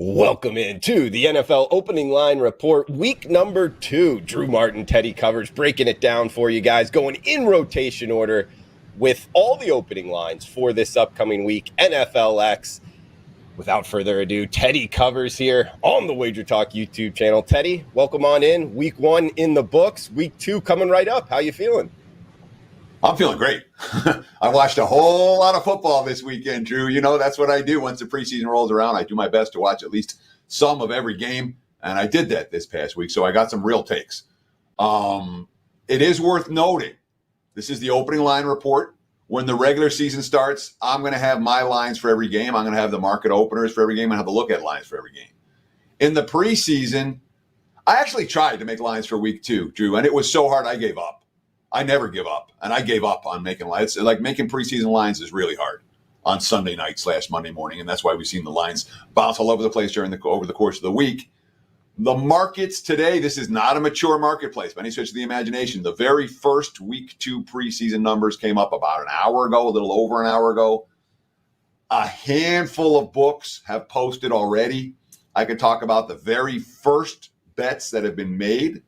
Welcome into the NFL Opening Line Report, week number 2. Drew Martin, Teddy Covers, breaking it down for you guys, going in rotation order with all the opening lines for this upcoming week, NFLX. Without further ado, Teddy Covers here on the WagerTalk YouTube channel. Teddy, welcome on in. Week 1 in the books, week 2 coming right up. How you feeling? I'm feeling great. I watched a whole lot of football this weekend, Drew. You know, that's what I do once the preseason rolls around. I do my best to watch at least some of every game, and I did that this past week, so I got some real takes. It is worth noting, this is the opening line report. When the regular season starts, I'm going to have my lines for every game. I'm going to have the market openers for every game and have the look at lines for every game. In the preseason, I actually tried to make lines for week 2, Drew, and it was so hard I gave up. I never give up, and I gave up on making lines. Like making preseason lines is really hard on Sunday night / Monday morning, and that's why we've seen the lines bounce all over the place over the course of the week. The markets today, this is not a mature marketplace by any stretch of the imagination. The very first week 2 preseason numbers came up about an hour ago, a little over an hour ago. A handful of books have posted already. I could talk about the very first bets that have been made,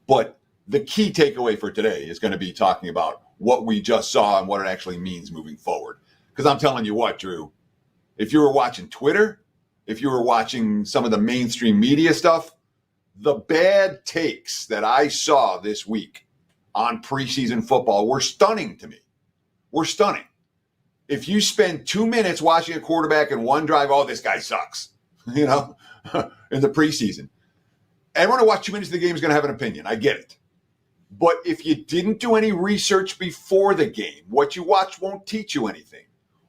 but the key takeaway for today is going to be talking about what we just saw and what it actually means moving forward. Because I'm telling you what, Drew, if you were watching Twitter, if you were watching some of the mainstream media stuff, the bad takes that I saw this week on preseason football were stunning to me. Were stunning. If you spend 2 minutes watching a quarterback in one drive, oh, this guy sucks, you know, in the preseason. Everyone who watched 2 minutes of the game is going to have an opinion. I get it. But if you didn't do any research before the game, what you watch won't teach you anything.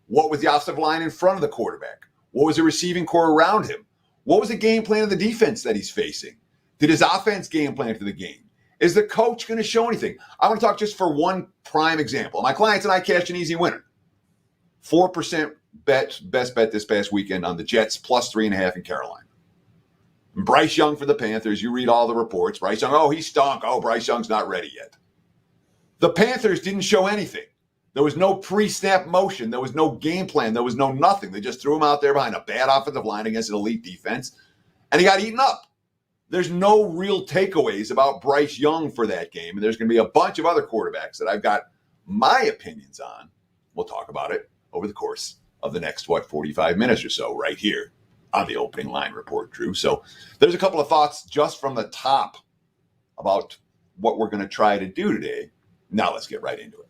What was the offensive line in front of the quarterback? What was the receiving core around him? What was the game plan of the defense that he's facing? Did his offense game plan for the game? Is the coach going to show anything? I want to talk just for one prime example. My clients and I cashed an easy winner. 4% best bet this past weekend on the Jets, plus 3.5 in Carolina. Bryce Young for the Panthers, you read all the reports. Bryce Young, oh, he stunk. Oh, Bryce Young's not ready yet. The Panthers didn't show anything. There was no pre-snap motion. There was no game plan. There was no nothing. They just threw him out there behind a bad offensive line against an elite defense, and he got eaten up. There's no real takeaways about Bryce Young for that game, and there's going to be a bunch of other quarterbacks that I've got my opinions on. We'll talk about it over the course of the next, 45 minutes or so right here on the opening line report, Drew. So there's a couple of thoughts just from the top about what we're going to try to do today. Now let's get right into it.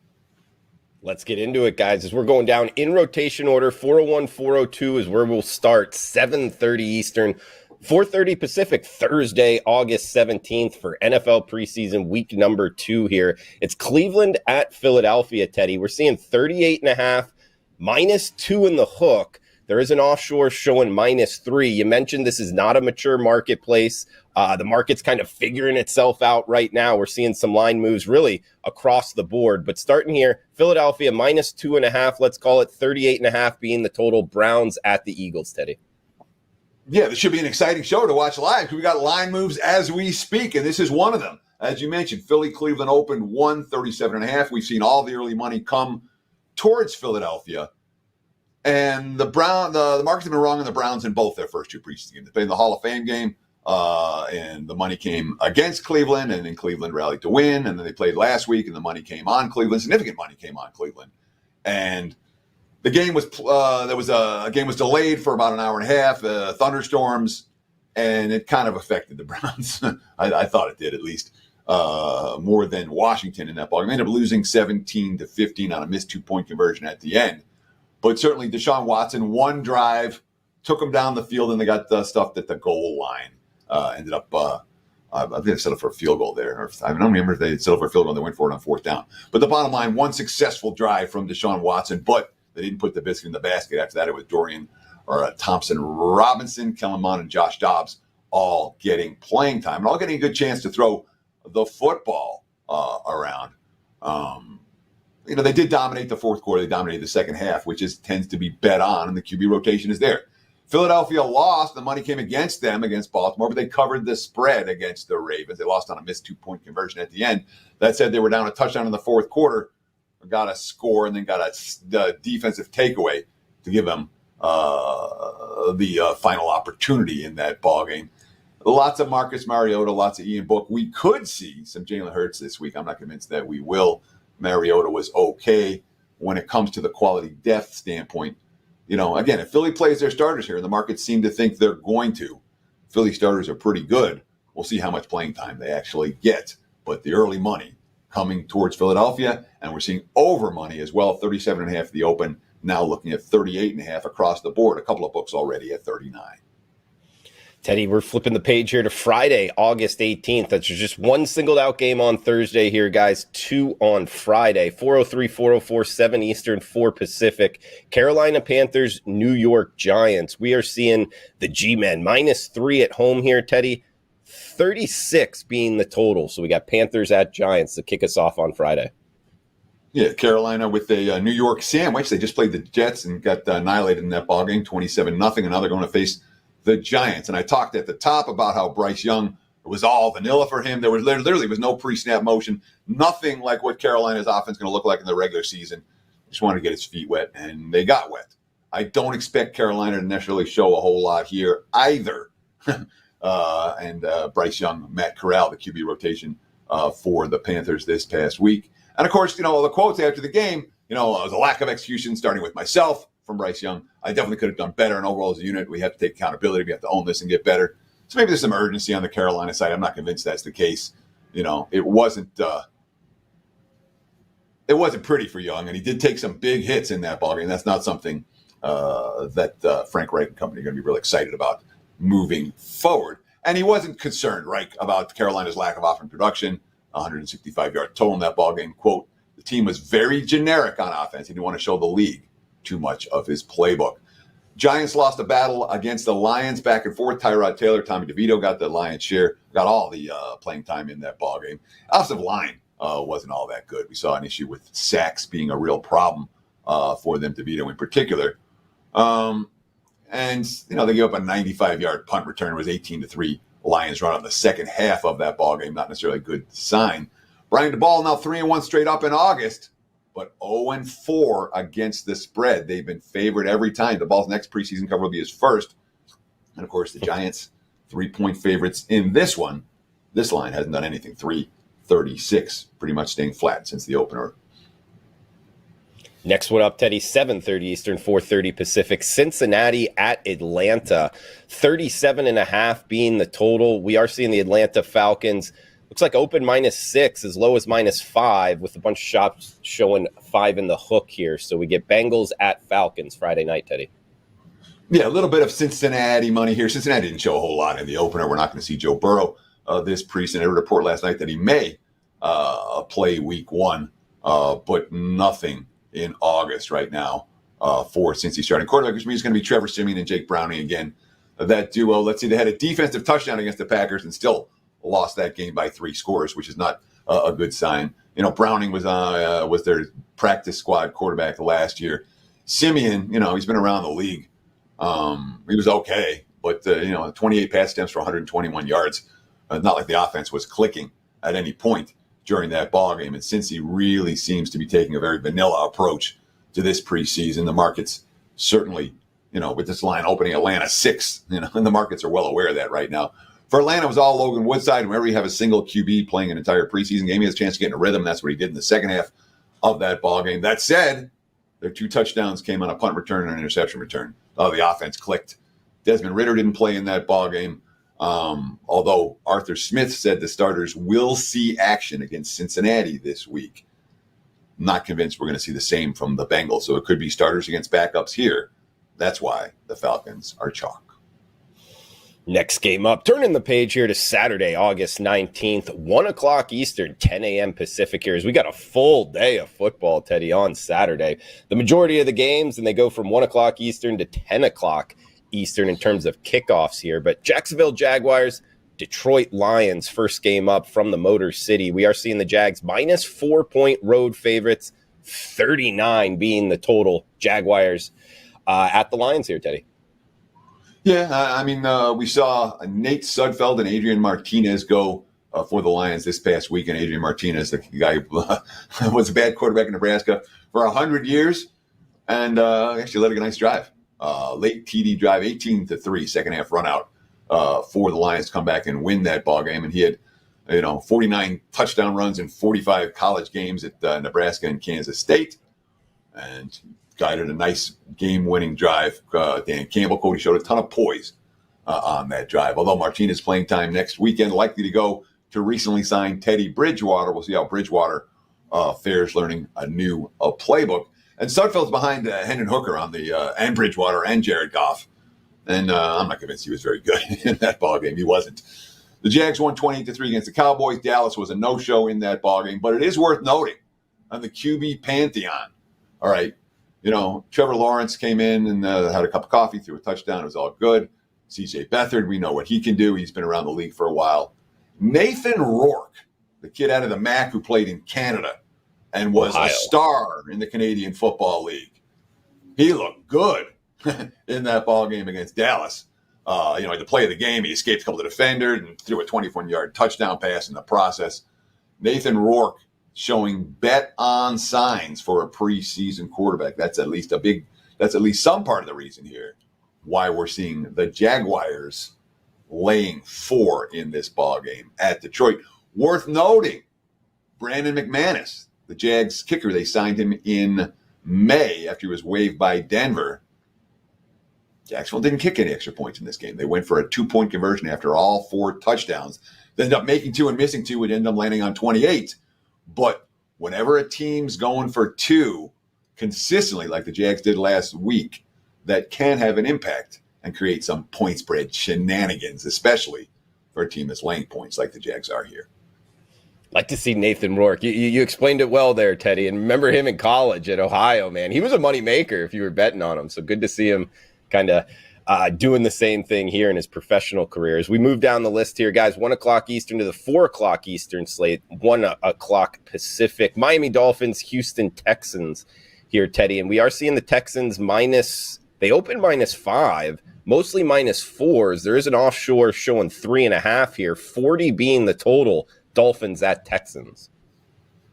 Let's get into it, guys. As we're going down in rotation order, 401, 402 is where we'll start, 7:30 Eastern, 4:30 Pacific, Thursday, August 17th for NFL preseason week number 2 here. It's Cleveland at Philadelphia, Teddy. We're seeing 38.5, -2 in the hook. There is an offshore showing -3. You mentioned this is not a mature marketplace. The market's kind of figuring itself out right now. We're seeing some line moves really across the board. But starting here, Philadelphia -2.5, let's call it 38.5 being the total. Browns at the Eagles, Teddy. Yeah, this should be an exciting show to watch live because we got line moves as we speak, and this is one of them. As you mentioned, Philly-Cleveland opened 137.5. We've seen all the early money come towards Philadelphia. And the markets have been wrong on the Browns in both their first 2 preseason games. They played in the Hall of Fame game, and the money came against Cleveland, and then Cleveland rallied to win. And then they played last week, and the money came on Cleveland. Significant money came on Cleveland, and the game was game was delayed for about an hour and a half. Thunderstorms, and it kind of affected the Browns. I thought it did at least more than Washington in that ball game. They ended up losing 17-15 on a missed 2-point conversion at the end. But certainly Deshaun Watson, one drive, took them down the field, and they got stuffed at the goal line. Ended up, I think they settled for a field goal there. I don't remember if they settled for a field goal and they went for it on 4th down. But the bottom line, one successful drive from Deshaun Watson, but they didn't put the biscuit in the basket. After that, it was Thompson Robinson, Kellen Mond, and Josh Dobbs all getting playing time and all getting a good chance to throw the football around. They did dominate the fourth quarter. They dominated the second half, which tends to be bet on, and the QB rotation is there. Philadelphia lost. The money came against them, against Baltimore, but they covered the spread against the Ravens. They lost on a missed 2-point conversion at the end. That said, they were down a touchdown in the fourth quarter, got a score, and then got the defensive takeaway to give them the final opportunity in that ballgame. Lots of Marcus Mariota, lots of Ian Book. We could see some Jalen Hurts this week. I'm not convinced that we will. Mariota was okay. When it comes to the quality depth standpoint, again, if Philly plays their starters here, and the markets seem to think they're going to, Philly starters are pretty good. We'll see how much playing time they actually get. But the early money coming towards Philadelphia, and we're seeing over money as well, 37.5 at the open, now looking at 38.5 across the board. A couple of books already at 39. Teddy, we're flipping the page here to Friday, August 18th. That's just one singled out game on Thursday here, guys. 2 on Friday, 4:03, 4:04, 7 Eastern, 4 Pacific. Carolina Panthers, New York Giants. We are seeing the G-Men -3 at home here, Teddy. 36 being the total. So we got Panthers at Giants to kick us off on Friday. Yeah, Carolina with a New York sandwich. They just played the Jets and got annihilated in that ballgame, 27-0. And now they're going to face the Giants. And I talked at the top about how Bryce Young, it was all vanilla for him. There was literally was no pre-snap motion, nothing like what Carolina's offense is going to look like in the regular season. Just wanted to get his feet wet, and they got wet. I don't expect Carolina to necessarily show a whole lot here either. Bryce Young, Matt Corral, the QB rotation for the Panthers this past week. And, of course, the quotes after the game, it was a lack of execution, starting with myself from Bryce Young. I definitely could have done better. And overall, as a unit, we have to take accountability. We have to own this and get better. So maybe there's some urgency on the Carolina side. I'm not convinced that's the case. It wasn't pretty for Young, and he did take some big hits in that ballgame. That's not something that Frank Reich and company are going to be really excited about moving forward. And he wasn't concerned, Reich, about Carolina's lack of offensive production, 165-yard total in that ballgame. Quote, the team was very generic on offense. He didn't want to show the league too much of his playbook. Giants lost a battle against the Lions back and forth. Tyrod Taylor, Tommy DeVito got the Lions share, got all the playing time in that ballgame. Offensive line wasn't all that good. We saw an issue with sacks being a real problem for them, DeVito in particular. They gave up a 95-yard punt return. It was 18-3. Lions run on the second half of that ballgame. Not necessarily a good sign. Brian DeBall now 3-1 straight up in August, but 0-4 against the spread. They've been favored every time. DeBall's next preseason cover will be his first. And, of course, the Giants, 3-point favorites in this one. This line hasn't done anything. 336, pretty much staying flat since the opener. Next one up, Teddy, 7:30 Eastern, 4:30 Pacific. Cincinnati at Atlanta, 37.5 being the total. We are seeing the Atlanta Falcons. Looks like open -6, as low as -5, with a bunch of shops showing 5 in the hook here. So we get Bengals at Falcons Friday night, Teddy. Yeah, a little bit of Cincinnati money here. Cincinnati didn't show a whole lot in the opener. We're not going to see Joe Burrow this preseason. I read a report last night that he may play week 1, but nothing in August right now for Cincy starting quarterback, which means it's going to be Trevor Siemian and Jake Browning again. That duo, let's see, they had a defensive touchdown against the Packers and still lost that game by 3 scores, which is not a good sign. Browning was their practice squad quarterback last year. Siemian, he's been around the league. He was okay, but 28 pass attempts for 121 yards. Not like the offense was clicking at any point during that ball game. And since he really seems to be taking a very vanilla approach to this preseason, the markets certainly, with this line opening Atlanta 6, and the markets are well aware of that right now. For Atlanta, it was all Logan Woodside. Whenever you have a single QB playing an entire preseason game, he has a chance to get in a rhythm. That's what he did in the second half of that ball game. That said, their 2 touchdowns came on a punt return and an interception return. The offense clicked. Desmond Ridder didn't play in that ball game. Although Arthur Smith said the starters will see action against Cincinnati this week. Not convinced we're going to see the same from the Bengals. So it could be starters against backups here. That's why the Falcons are chalk. Next game up, turning the page here to Saturday, August 19th, 1 o'clock Eastern, 10 a.m. Pacific here. As we got a full day of football, Teddy, on Saturday. The majority of the games, and they go from 1 o'clock Eastern to 10 o'clock Eastern in terms of kickoffs here. But Jacksonville Jaguars, Detroit Lions, first game up from the Motor City. We are seeing the Jags -4-point road favorites, 39 being the total. Jaguars at the Lions here, Teddy. Yeah, we saw Nate Sudfeld and Adrian Martinez go for the Lions this past week. And Adrian Martinez, the guy who was a bad quarterback in Nebraska for 100 years, and actually led a nice drive Late TD drive, 18-3, second half run out for the Lions to come back and win that ball game. And he had, 49 touchdown runs in 45 college games at Nebraska and Kansas State, and guided a nice game-winning drive. Dan Campbell, Cody showed a ton of poise on that drive. Although Martinez playing time next weekend, likely to go to recently signed Teddy Bridgewater. We'll see how Bridgewater fares learning a new playbook. And Sudfeld's behind Hendon Hooker on the and Bridgewater and Jared Goff. And I'm not convinced he was very good in that ballgame. He wasn't. The Jags won 28-3 against the Cowboys. Dallas was a no-show in that ballgame. But it is worth noting on the QB pantheon. All right, Trevor Lawrence came in and had a cup of coffee, threw a touchdown. It was all good. C.J. Beathard, we know what he can do. He's been around the league for a while. Nathan Rourke, the kid out of the MAC who played in Canada and was a star in the Canadian Football League. He looked good in that ball game against Dallas. The play of the game, he escaped a couple of defenders and threw a 24-yard touchdown pass in the process. Nathan Rourke showing bet-on signs for a preseason quarterback. That's at least some part of the reason here why we're seeing the Jaguars laying 4 in this ball game at Detroit. Worth noting, Brandon McManus, the Jags kicker, they signed him in May after he was waived by Denver. Jacksonville didn't kick any extra points in this game. They went for a 2-point conversion after all 4 touchdowns. They ended up making 2 and missing 2, would end up landing on 28. But whenever a team's going for 2 consistently, like the Jags did last week, that can have an impact and create some point spread shenanigans, especially for a team that's laying points like the Jags are here. Like to see Nathan Rourke. You explained it well there, Teddy. And remember him in college at Ohio, man. He was a money maker if you were betting on him. So good to see him kind of doing the same thing here in his professional career. As we move down the list here, guys, 1 o'clock Eastern to the 4 o'clock Eastern slate, 1 o'clock Pacific. Miami Dolphins, Houston Texans here, Teddy. And we are seeing the Texans they open -5, mostly -4s. There is an offshore showing 3.5 here, 40 being the total. Dolphins at Texans.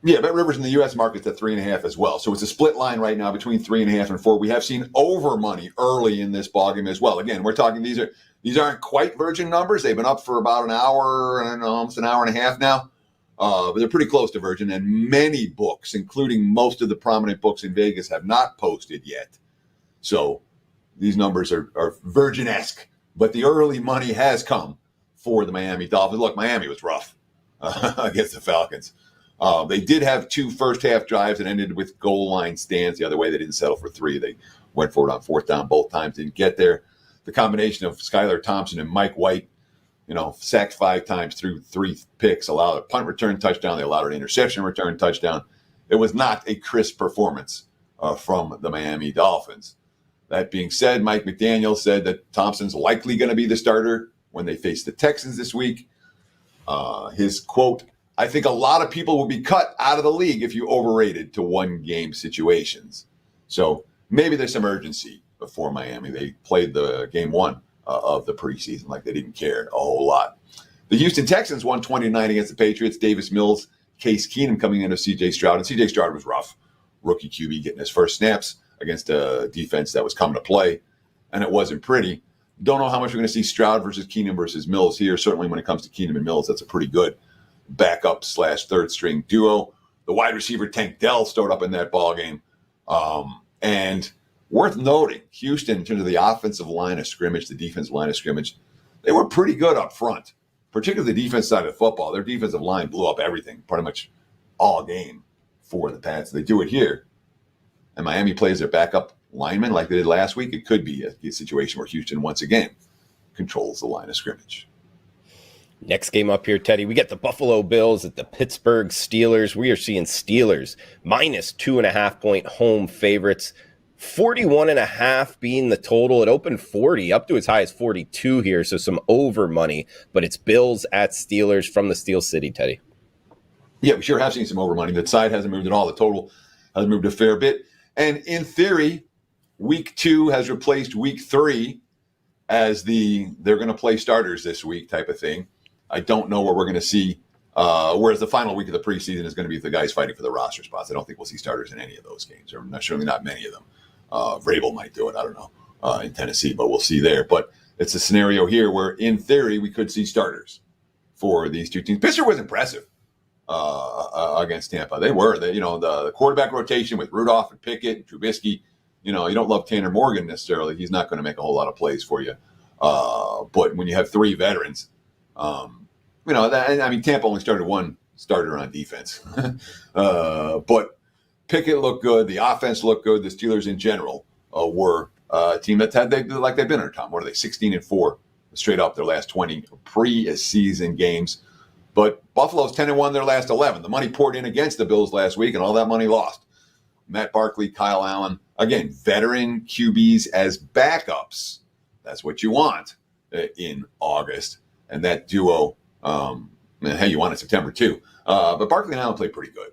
Yeah, Bet Rivers in the U.S. market's at 3.5 as well. So it's a split line right now between 3.5 and 4. We have seen over money early in this ballgame as well. Again, we're talking these aren't quite virgin numbers. They've been up for about an hour, almost an hour and a half now. But they're pretty close to virgin. And many books, including most of the prominent books in Vegas, have not posted yet. So these numbers are virgin-esque. But the early money has come for the Miami Dolphins. Look, Miami was rough against the Falcons. They did have 2 first-half drives that ended with goal line stands the other way. They didn't settle for 3. They went for it on 4th down both times, didn't get there. The combination of Skylar Thompson and Mike White, sacked 5 times, threw 3 picks, allowed a punt return touchdown. They allowed an interception return touchdown. It was not a crisp performance from the Miami Dolphins. That being said, Mike McDaniel said that Thompson's likely going to be the starter when they face the Texans this week. His quote, "I think a lot of people will be cut out of the league if you overrated to 1-game situations." So maybe there's some urgency for Miami. They played the game 1 of the preseason like they didn't care a whole lot. The Houston Texans won 29 against the Patriots. Davis Mills, Case Keenum coming into C.J. Stroud. And C.J. Stroud was rough. Rookie QB getting his first snaps against a defense that was coming to play. And it wasn't pretty. Don't know how much we're going to see Stroud versus Keenum versus Mills here. Certainly when it comes to Keenum and Mills, that's a pretty good backup/third string duo. The wide receiver Tank Dell stood up in that ball game. And worth noting, Houston, in terms of the offensive line of scrimmage, the defensive line of scrimmage, they were pretty good up front, particularly the defense side of football. Their defensive line blew up everything pretty much all game for the Pats. They do it here. And Miami plays their backup lineman like they did last week. It could be a situation where Houston once again controls the line of scrimmage. Next game up here, Teddy, we get the Buffalo Bills at the Pittsburgh Steelers. We are seeing Steelers -2.5-point home favorites. 41.5 being the total. It opened 40, up to as high as 42 here, so some over money. But it's Bills at Steelers from the Steel City, Teddy. Yeah, we sure have seen some over money. The side hasn't moved at all. The total has moved a fair bit. And in theory, week 2 has replaced week 3 as they're going to play starters this week type of thing. I don't know what we're going to see, whereas the final week of the preseason is going to be the guys fighting for the roster spots. I don't think we'll see starters in any of those games, or certainly not many of them. Vrabel might do it. I don't know. in Tennessee, but we'll see there. But it's a scenario here where, in theory, we could see starters for these two teams. Pittsburgh was impressive against Tampa. The quarterback rotation with Rudolph and Pickett and Trubisky. You don't love Tanner Morgan necessarily. He's not going to make a whole lot of plays for you. But when you have three veterans, Tampa only started one starter on defense. But Pickett looked good. The offense looked good. The Steelers in general were a team that they've been under Tom. What are they, 16-4 straight up their last 20 preseason games. But Buffalo's 10-1 their last 11. The money poured in against the Bills last week, and all that money lost. Matt Barkley, Kyle Allen, again, veteran QBs as backups. That's what you want in August. And that duo, you want it September too. But Barkley and Allen played pretty good.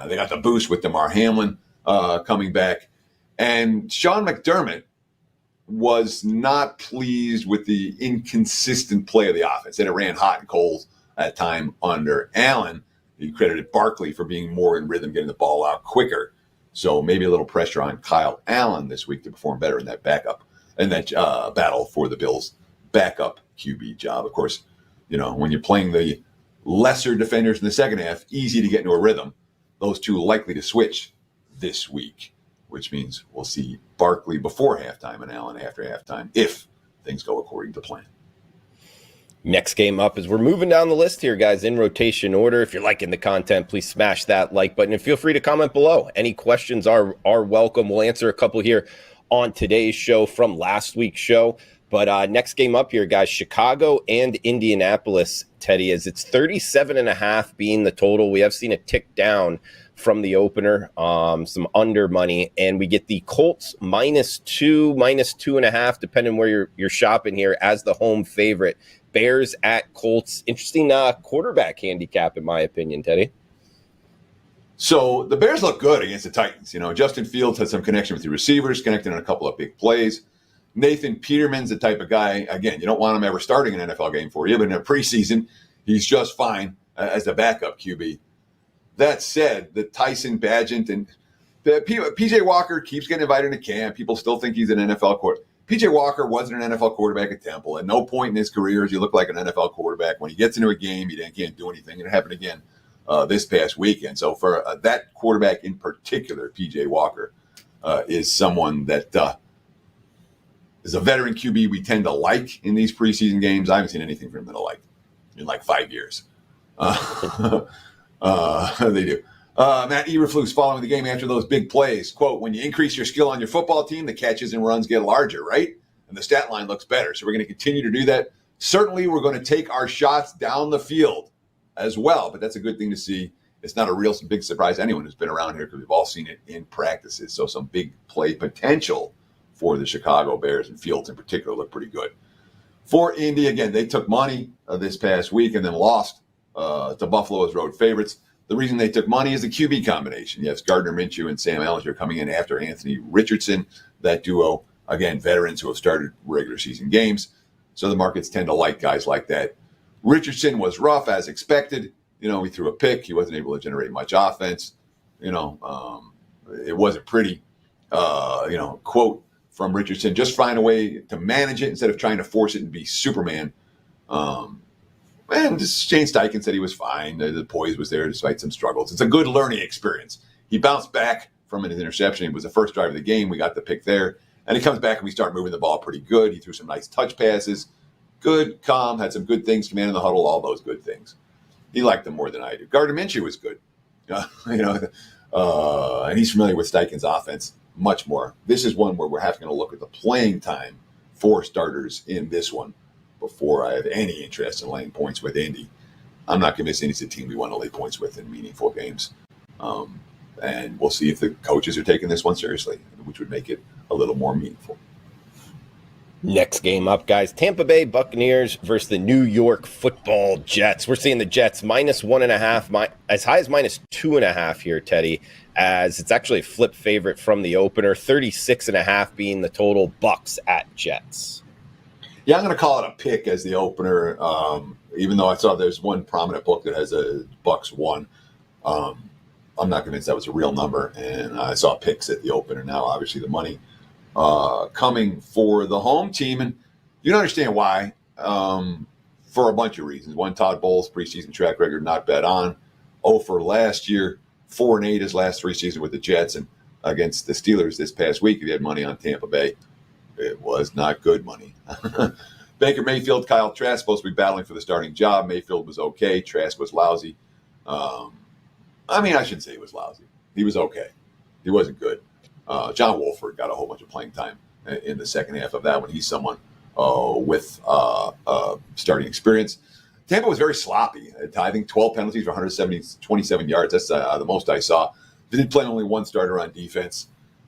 They got the boost with DeMar Hamlin coming back. And Sean McDermott was not pleased with the inconsistent play of the offense. That it ran hot and cold at time under Allen. He credited Barkley for being more in rhythm, getting the ball out quicker. So maybe a little pressure on Kyle Allen this week to perform better in that backup and that battle for the Bills' backup QB job. Of course, when you're playing the lesser defenders in the second half, easy to get into a rhythm. Those two likely to switch this week, which means we'll see Barkley before halftime and Allen after halftime if things go according to plan. Next game up as we're moving down the list here, guys, in rotation order. If you're liking the content, please smash that like button and feel free to comment below. Any questions are welcome. We'll answer a couple here on today's show from last week's show. But next game up here, guys, Chicago and Indianapolis, Teddy, as it's 37.5 being the total. We have seen a tick down from the opener, some under money, and we get the Colts -2, -2.5, depending where you're shopping here, as the home favorite. Bears at Colts. Interesting quarterback handicap, in my opinion, Teddy. So the Bears look good against the Titans. Justin Fields had some connection with the receivers, connected on a couple of big plays. Nathan Peterman's the type of guy, again, you don't want him ever starting an NFL game for you, but in a preseason, he's just fine as a backup QB. That said, the Tyson Bagent and PJ Walker keeps getting invited to camp. People still think he's an NFL quarterback. PJ Walker wasn't an NFL quarterback at Temple. At no point in his career does he look like an NFL quarterback. When he gets into a game, he can't do anything. And it happened again this past weekend. So for that quarterback in particular, PJ Walker is someone that is a veteran QB we tend to like in these preseason games. I haven't seen anything from him that I like in like 5 years. They do. Matt Eberflus following the game after those big plays. Quote, when you increase your skill on your football team, the catches and runs get larger, right? And the stat line looks better. So we're going to continue to do that. Certainly, we're going to take our shots down the field as well. But that's a good thing to see. It's not a real big surprise to anyone who's been around here because we've all seen it in practices. So some big play potential for the Chicago Bears, and Fields in particular look pretty good. For Indy, again, they took money this past week and then lost to Buffalo as road favorites. The reason they took money is the QB combination. Yes, Gardner Minshew and Sam Ellinger coming in after Anthony Richardson. That duo, again, veterans who have started regular season games. So the markets tend to like guys like that. Richardson was rough as expected. He threw a pick. He wasn't able to generate much offense. It wasn't pretty. Quote from Richardson, just find a way to manage it instead of trying to force it and be Superman. And Shane Steichen said he was fine. The poise was there despite some struggles. It's a good learning experience. He bounced back from an interception. It was the first drive of the game. We got the pick there. And he comes back and we start moving the ball pretty good. He threw some nice touch passes. Good, calm, had some good things, command in the huddle, all those good things. He liked them more than I do. Gardner Minshew was good. And he's familiar with Steichen's offense much more. This is one where we're having to look at the playing time for starters in this one before I have any interest in laying points with Indy. I'm not convinced Indy's a team we want to lay points with in meaningful games. And we'll see if the coaches are taking this one seriously, which would make it a little more meaningful. Next game up, guys, Tampa Bay Buccaneers versus the New York Football Jets. We're seeing the Jets -1.5, as high as -2.5 here, Teddy, as it's actually a flip favorite from the opener, 36.5 being the total. Bucks at Jets. Yeah, I'm going to call it a pick as the opener, even though I saw there's one prominent book that has a Bucks 1. I'm not convinced that was a real number, and I saw picks at the opener. Now, obviously, the money coming for the home team. And you don't understand why, for a bunch of reasons. One, Todd Bowles' preseason track record not bet on. 0 for last year, 4-8 his last 3 seasons with the Jets, and against the Steelers this past week, if he had money on Tampa Bay, it was not good money. Baker Mayfield, Kyle Trask supposed to be battling for the starting job. Mayfield was okay. Trask was lousy. I shouldn't say he was lousy. He was okay. He wasn't good. John Wolford got a whole bunch of playing time in the second half of that one. He's someone with starting experience. Tampa was very sloppy. I think 12 penalties for 27 yards. That's the most I saw. They did play only one starter on defense.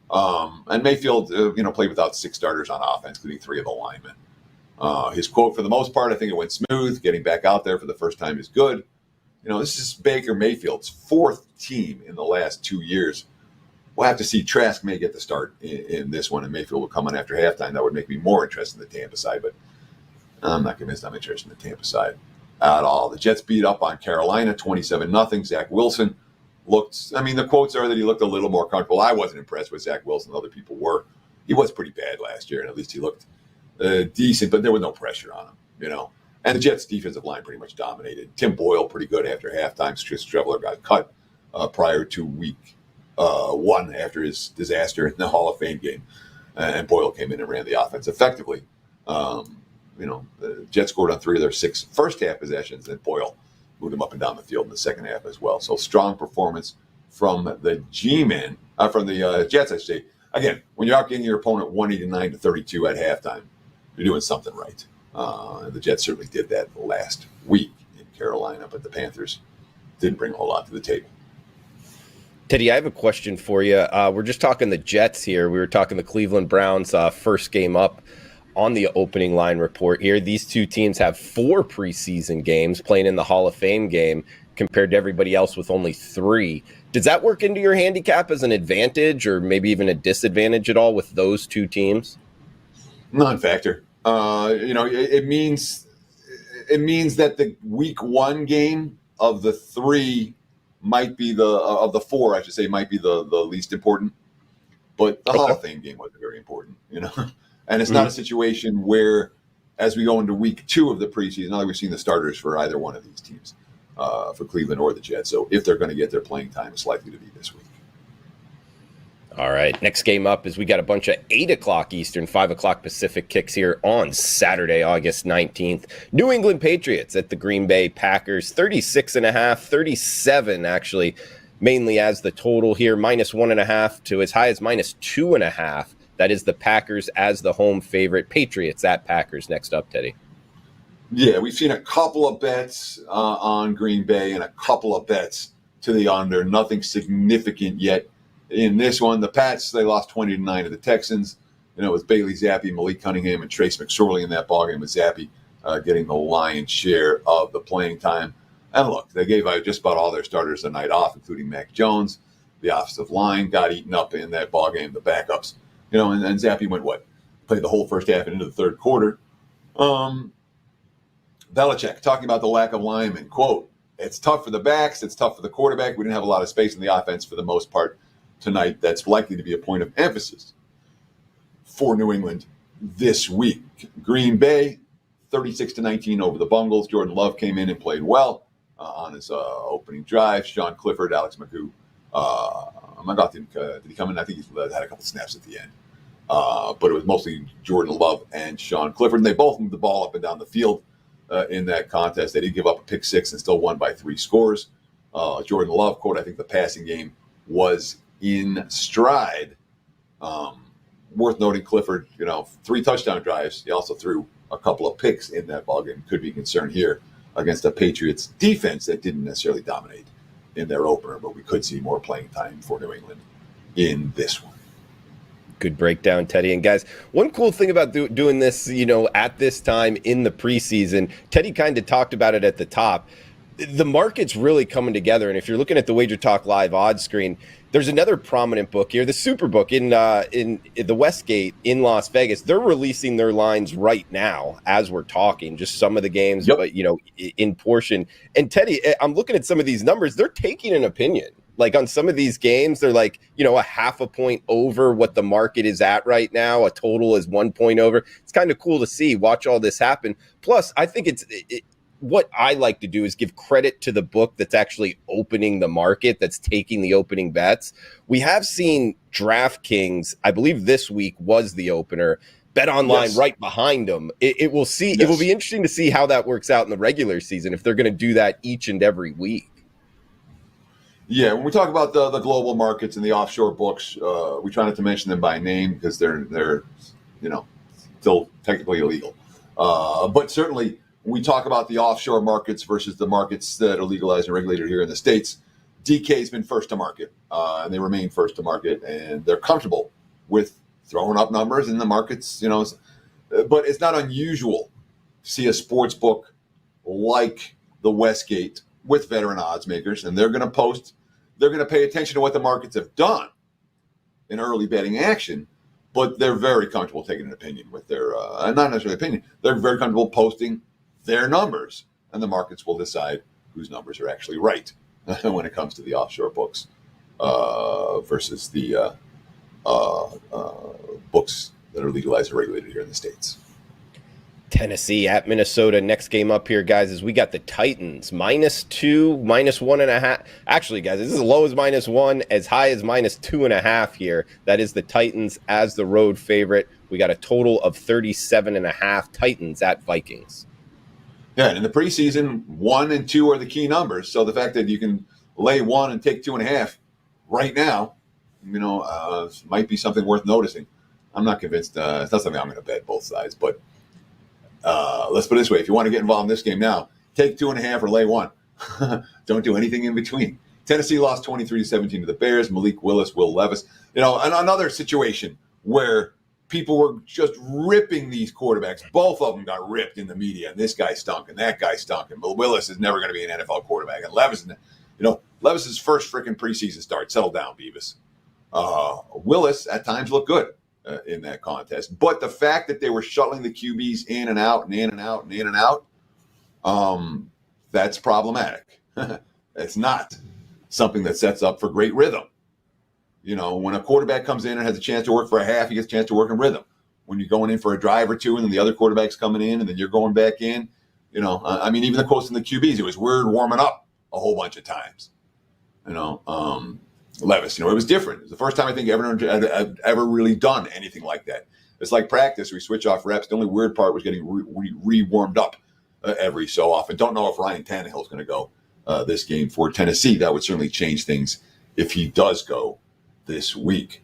And Mayfield, played without 6 starters on offense, including 3 of the linemen. His quote, for the most part, I think it went smooth. Getting back out there for the first time is good. This is Baker Mayfield's 4th team in the last 2 years. We'll have to see. Trask may get the start in this one, and Mayfield will come on after halftime. That would make me more interested in the Tampa side, but I'm not convinced I'm interested in the Tampa side at all. The Jets beat up on Carolina 27-0. Zach Wilson looked, the quotes are that he looked a little more comfortable. I wasn't impressed with Zach Wilson. Other people were. He was pretty bad last year, and at least he looked decent, but there was no pressure on him, And the Jets' defensive line pretty much dominated. Tim Boyle pretty good after halftime. Chris Streveler got cut prior to week 1 after his disaster in the Hall of Fame game. And Boyle came in and ran the offense effectively. The Jets scored on 3 of their 6 first-half possessions, and Boyle moved them up and down the field in the second half as well. So strong performance from the G-men, from the Jets, I should say. Again, when you're outgaining your opponent 189-32 at halftime, you're doing something right. The Jets certainly did that last week in Carolina, but the Panthers didn't bring a whole lot to the table. Teddy, I have a question for you. We're just talking the Jets here. We were talking the Cleveland Browns first game up on the opening line report here. These two teams have 4 preseason games playing in the Hall of Fame game compared to everybody else with only 3. Does that work into your handicap as an advantage or maybe even a disadvantage at all with those 2 teams? Non-factor. It means that the week 1 game of the 3 might be of the 4, I should say, might be the least important. But the Hall of Fame game was very important, And it's not a situation where, as we go into week 2 of the preseason, now that we've seen the starters for either one of these teams, for Cleveland or the Jets. So if they're going to get their playing time, it's likely to be this week. All right, next game up is we got a bunch of 8 o'clock Eastern, 5 o'clock Pacific kicks here on Saturday, August 19th. New England Patriots at the Green Bay Packers, 36.5, 37 actually, mainly as the total here, -1.5 to as high as -2.5. That is the Packers as the home favorite. Patriots at Packers next up, Teddy. Yeah, we've seen a couple of bets on Green Bay and a couple of bets to the under. Nothing significant yet. In this one, the Pats, they lost 20-9 to the Texans. It was Bailey Zappi, Malik Cunningham, and Trace McSorley in that ballgame, with Zappi getting the lion's share of the playing time. And look, they gave out just about all their starters the night off, including Mac Jones. The offensive line got eaten up in that ballgame, the backups. And Zappi went, played the whole first half and into the third quarter. Belichick talking about the lack of linemen. Quote, it's tough for the backs. It's tough for the quarterback. We didn't have a lot of space in the offense for the most part tonight. That's likely to be a point of emphasis for New England this week. Green Bay, 36-19 over the Bengals. Jordan Love came in and played well on his opening drive. Sean Clifford, Alex McGough. Did he come in? I think he had a couple snaps at the end. But it was mostly Jordan Love and Sean Clifford. And they both moved the ball up and down the field in that contest. They did give up a pick 6 and still won by 3 scores. Jordan Love, quote, I think the passing game was in stride. Worth noting, Clifford, 3 touchdown drives. He also threw a couple of picks in that ballgame. Could be concerned here against a Patriots defense that didn't necessarily dominate in their opener, but we could see more playing time for New England in this one. Good breakdown, Teddy. And guys, one cool thing about doing this, at this time in the preseason, Teddy kind of talked about it at the top. The market's really coming together. And if you're looking at the WagerTalk Live odds screen, there's another prominent book here, the Superbook in the Westgate in Las Vegas. They're releasing their lines right now as we're talking, just some of the games, but in portion. And Teddy, I'm looking at some of these numbers. They're taking an opinion Like on some of these games, they're like, a half a point over what the market is at right now. A total is 1 point over. It's kind of cool to see, watch all this happen. Plus, I think what I like to do is give credit to the book that's actually opening the market, that's taking the opening bets. We have seen DraftKings, I believe this week was the opener, Bet Online Yes. right behind them. It will be interesting to see how that works out in the regular season, if they're going to do that each and every week. Yeah, when we talk about the global markets and the offshore books, we try not to mention them by name because they're still technically illegal. But certainly, when we talk about the offshore markets versus the markets that are legalized and regulated here in the States, DK's been first to market, and they remain first to market, and they're comfortable with throwing up numbers in the markets. But it's not unusual to see a sports book like the Westgate with veteran odds makers, and they're going to pay attention to what the markets have done in early betting action, but they're very comfortable taking an opinion with their, not necessarily opinion, they're very comfortable posting their numbers, and the markets will decide whose numbers are actually right when it comes to the offshore books versus the books that are legalized and regulated here in the States. Tennessee at Minnesota. Next game up here, guys, is we got the Titans -2, -1.5. Actually, guys, this is as low as -1, as high as -2.5 here. That is the Titans as the road favorite. We got a total of 37.5. Titans at Vikings. Yeah, and in the preseason, 1 and 2 are the key numbers. So the fact that you can lay 1 and take 2.5 right now, might be something worth noticing. I'm not convinced. It's not something I'm going to bet both sides, but let's put it this way. If you want to get involved in this game now, take 2.5 or lay 1. Don't do anything in between. Tennessee lost 23-17 to the Bears. Malik Willis, Will Levis. And another situation where people were just ripping these quarterbacks. Both of them got ripped in the media, and this guy stunk, and that guy stunk, and Willis is never going to be an NFL quarterback. And Levis, Levis's first freaking preseason start. Settle down, Beavis. Willis at times looked good in that contest, but the fact that they were shuttling the QBs in and out and in and out and in and out, that's problematic. It's not something that sets up for great rhythm. When a quarterback comes in and has a chance to work for a half, he gets a chance to work in rhythm. When you're going in for a drive or two and then the other quarterback's coming in and then you're going back in, even the quotes in the QBs, it was weird warming up a whole bunch of times. Levis, it was different. It was the first time I think everyone had ever really done anything like that. It's like practice. We switch off reps. The only weird part was getting re-warmed up every so often. Don't know if Ryan Tannehill's going to go this game for Tennessee. That would certainly change things if he does go this week.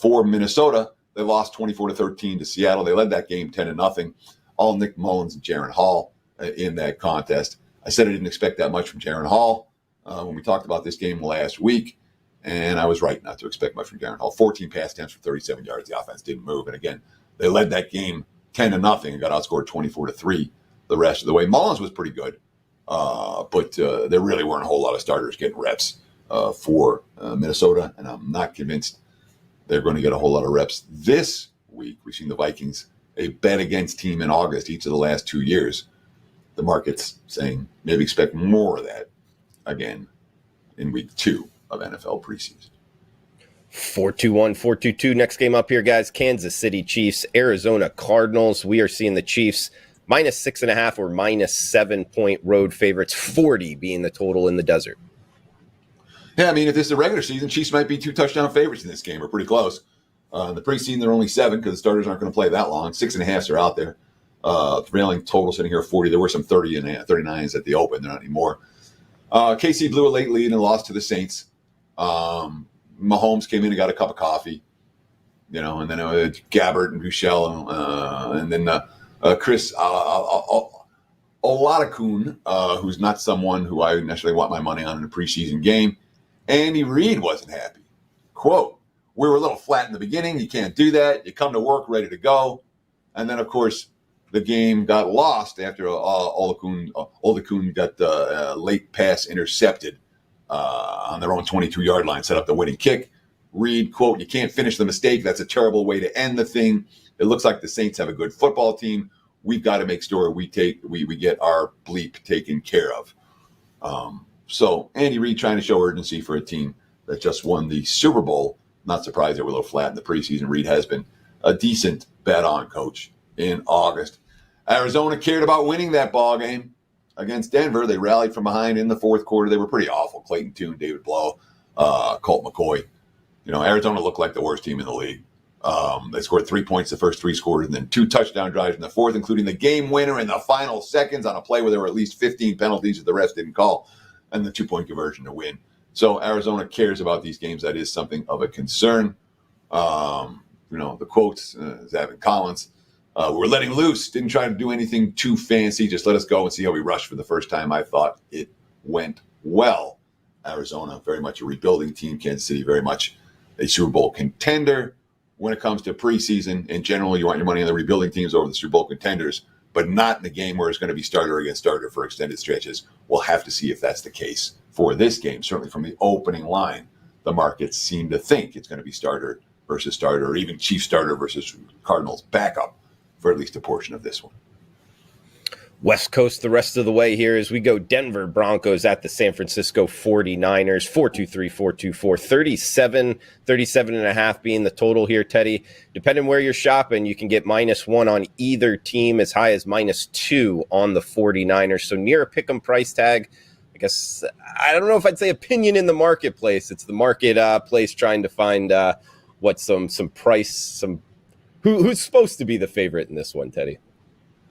For Minnesota, they lost 24-13 to Seattle. They led that game 10-0. All Nick Mullins and Jaron Hall in that contest. I said I didn't expect that much from Jaron Hall when we talked about this game last week. And I was right not to expect much from Jaron Hall. 14 pass attempts for 37 yards. The offense didn't move. And again, they led that game 10-0 and got outscored 24-3 the rest of the way. Mullins was pretty good, but there really weren't a whole lot of starters getting reps for Minnesota. And I'm not convinced they're going to get a whole lot of reps this week. We've seen the Vikings, a bet against team in August each of the last 2 years. The market's saying maybe expect more of that again in week 2 of NFL preseason. 4-2-1, 4-2-2. Next game up here, guys. Kansas City Chiefs, Arizona Cardinals. We are seeing the Chiefs -6.5 or -7 point road favorites, 40 being the total in the desert. Yeah, if this is a regular season, Chiefs might be 2 touchdown favorites in this game. We're pretty close. In the preseason, they're only 7 because the starters aren't going to play that long. 6.5s are out there. Prevailing total sitting here at 40. There were some 30 and 39s at the open. They're not anymore. KC blew a late lead and lost to the Saints. Mahomes came in and got a cup of coffee, and then Gabbert and Buechele, and then Chris Oladokun, who's not someone who I necessarily want my money on in a preseason game. Andy Reid wasn't happy. Quote, "We were a little flat in the beginning. You can't do that. You come to work ready to go." And then, of course, the game got lost after Oladokun got the late pass intercepted on their own 22-yard line, set up the winning kick. Reid, quote, "You can't finish the mistake. That's a terrible way to end the thing. It looks like the Saints have a good football team. We've got to make sure we get our bleep taken care of." So Andy Reid trying to show urgency for a team that just won the Super Bowl. Not surprised they were a little flat in the preseason. Reid has been a decent bet-on coach in August. Arizona cared about winning that ball game against Denver. They rallied from behind in the fourth quarter. They were pretty awful. Clayton Tune, David Blow, Colt McCoy. Arizona looked like the worst team in the league. They scored 3 points the first 3 quarters and then 2 touchdown drives in the fourth, including the game winner in the final seconds on a play where there were at least 15 penalties that the refs didn't call, and the 2-point conversion to win. So Arizona cares about these games. That is something of a concern. The quotes, Zaven Collins, we're letting loose. Didn't try to do anything too fancy. Just let us go and see how we rushed for the first time. I thought it went well. Arizona, very much a rebuilding team. Kansas City, very much a Super Bowl contender. When it comes to preseason, in general, you want your money on the rebuilding teams over the Super Bowl contenders, but not in the game where it's going to be starter against starter for extended stretches. We'll have to see if that's the case for this game. Certainly from the opening line, the markets seem to think it's going to be starter versus starter, or even chief starter versus Cardinals backup for at least a portion of this one. West Coast the rest of the way here as we go. Denver Broncos at the San Francisco 49ers, 423, 424, 37.5 being the total here, Teddy. Depending where you're shopping, you can get -1 on either team, as high as -2 on the 49ers. So near a pick'em price tag. I guess, I don't know if I'd say opinion in the marketplace. It's the market place trying to find some price, who's supposed to be the favorite in this one, Teddy.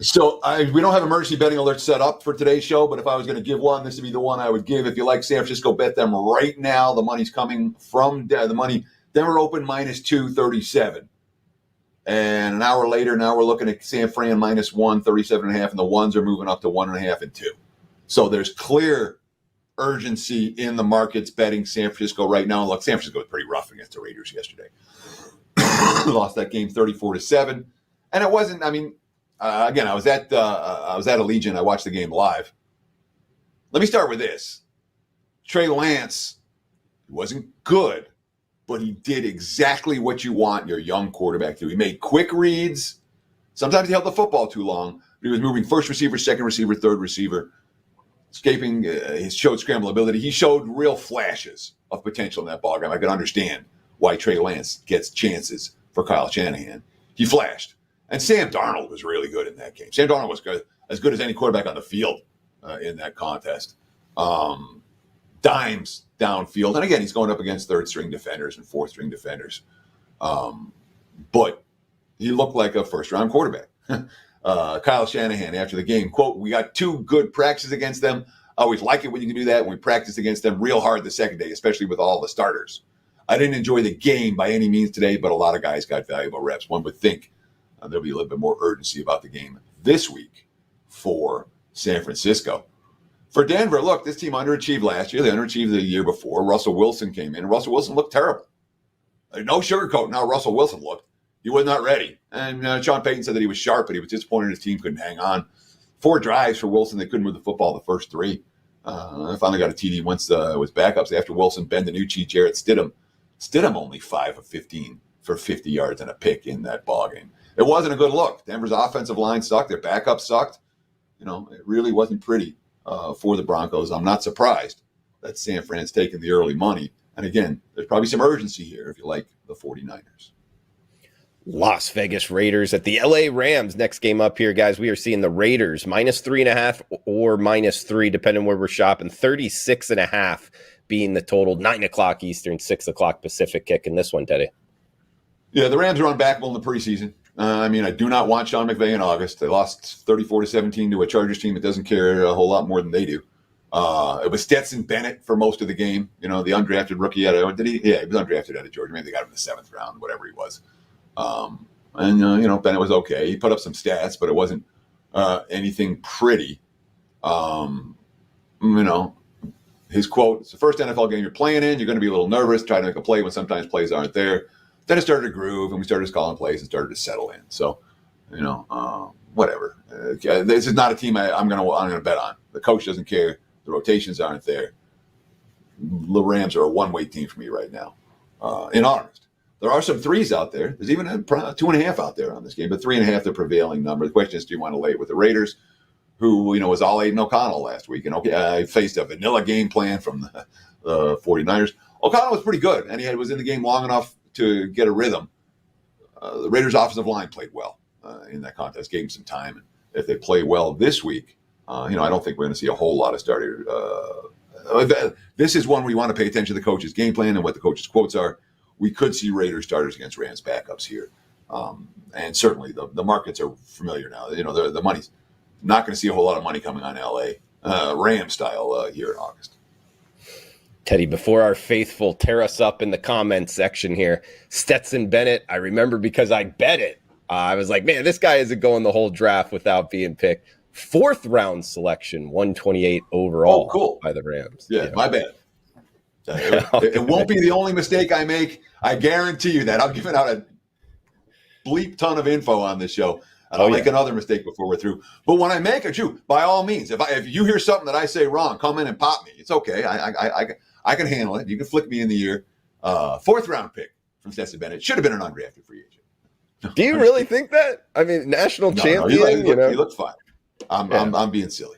So we don't have emergency betting alerts set up for today's show, but if I was going to give one, this would be the one I would give. If you like San Francisco, bet them right now. The money's coming from the money. Denver open -237. And an hour later, now we're looking at San Fran -1, 37.5, and the ones are moving up to 1.5 and 2. So there's clear urgency in the markets betting San Francisco right now. Look, San Francisco was pretty rough against the Raiders yesterday. Lost that game 34-7. And it wasn't, again, I was at Allegiant. I watched the game live. Let me start with this. Trey Lance wasn't good, but he did exactly what you want your young quarterback to do. He made quick reads. Sometimes he held the football too long, but he was moving first receiver, second receiver, third receiver, escaping. He showed scramblability. He showed real flashes of potential in that ball game. I could understand why Trey Lance gets chances for Kyle Shanahan. He flashed. And Sam Darnold was really good in that game. Sam Darnold was good, as good as any quarterback on the field in that contest. Dimes downfield. And again, he's going up against third-string defenders and fourth-string defenders. But he looked like a first-round quarterback. Kyle Shanahan, after the game, quote, "We got 2 good practices against them. I always like it when you can do that. When we practice against them real hard the second day, especially with all the starters. I didn't enjoy the game by any means today, but a lot of guys got valuable reps." One would think there'll be a little bit more urgency about the game this week for San Francisco. For Denver, look, this team underachieved last year. They underachieved the year before. Russell Wilson came in, and Russell Wilson looked terrible. No sugarcoating how Russell Wilson looked. He was not ready. And Sean Payton said that he was sharp, but he was disappointed his team couldn't hang on. 4 drives for Wilson. They couldn't move the football the first 3. Finally got a TD once it was backups. After Wilson, Ben DiNucci, Jarrett Stidham. Stidham only 5 of 15 for 50 yards and a pick in that ballgame. It wasn't a good look. Denver's offensive line sucked. Their backup sucked. It really wasn't pretty for the Broncos. I'm not surprised that San Fran's taking the early money. And again, there's probably some urgency here if you like the 49ers. Las Vegas Raiders at the LA Rams. Next game up here, guys. We are seeing the Raiders -3.5 or -3, depending where we're shopping. 36.5 being the total. 9 o'clock Eastern, 6 o'clock Pacific kick in this one, Teddy. Yeah, the Rams are unbackable in the preseason. I do not want Sean McVay in August. They lost 34-17 to a Chargers team that doesn't care a whole lot more than they do. It was Stetson Bennett for most of the game. The undrafted rookie he was undrafted out of Georgia. Maybe they got him in the 7th round, whatever he was. Bennett was okay. He put up some stats, but it wasn't anything pretty. His quote, "It's the first NFL game you're playing in. You're going to be a little nervous, trying to make a play when sometimes plays aren't there." Then it started to groove, and we started calling plays and started to settle in. So, whatever. This is not a team I'm going to bet on. The coach doesn't care. The rotations aren't there. The Rams are a one-way team for me right now. In August, there are some 3s out there. There's even a 2.5 out there on this game, but 3.5 the prevailing number. The question is, do you want to lay it with the Raiders, who was all Aiden O'Connell last week, and faced a vanilla game plan from the 49ers. O'Connell was pretty good, and he was in the game long enough to get a rhythm. The Raiders' offensive line played well in that contest, gave him some time. And if they play well this week, I don't think we're going to see a whole lot of starter. This is one where you want to pay attention to the coach's game plan and what the coach's quotes are. We could see Raiders starters against Rams backups here. And certainly the markets are familiar now. The money's not going to see a whole lot of money coming on LA, Ram style here in August. Teddy, before our faithful tear us up in the comments section here, Stetson Bennett, I remember because I bet it. I was like, man, this guy isn't going the whole draft without being picked. 4th round selection, 128 overall cool. by the Rams. Yeah, my bad. It won't be the only mistake I make. I guarantee you that. I'll give it out a bleep ton of info on this show. And I'll make another mistake before we're through. But when I make a Jew, by all means, if you hear something that I say wrong, come in and pop me. It's okay. I can handle it. You can flick me in the ear. 4th round pick from Stetson Bennett. Should have been an undrafted free agent. Do you really think that? I mean, national champion. He looked fine. I'm being silly.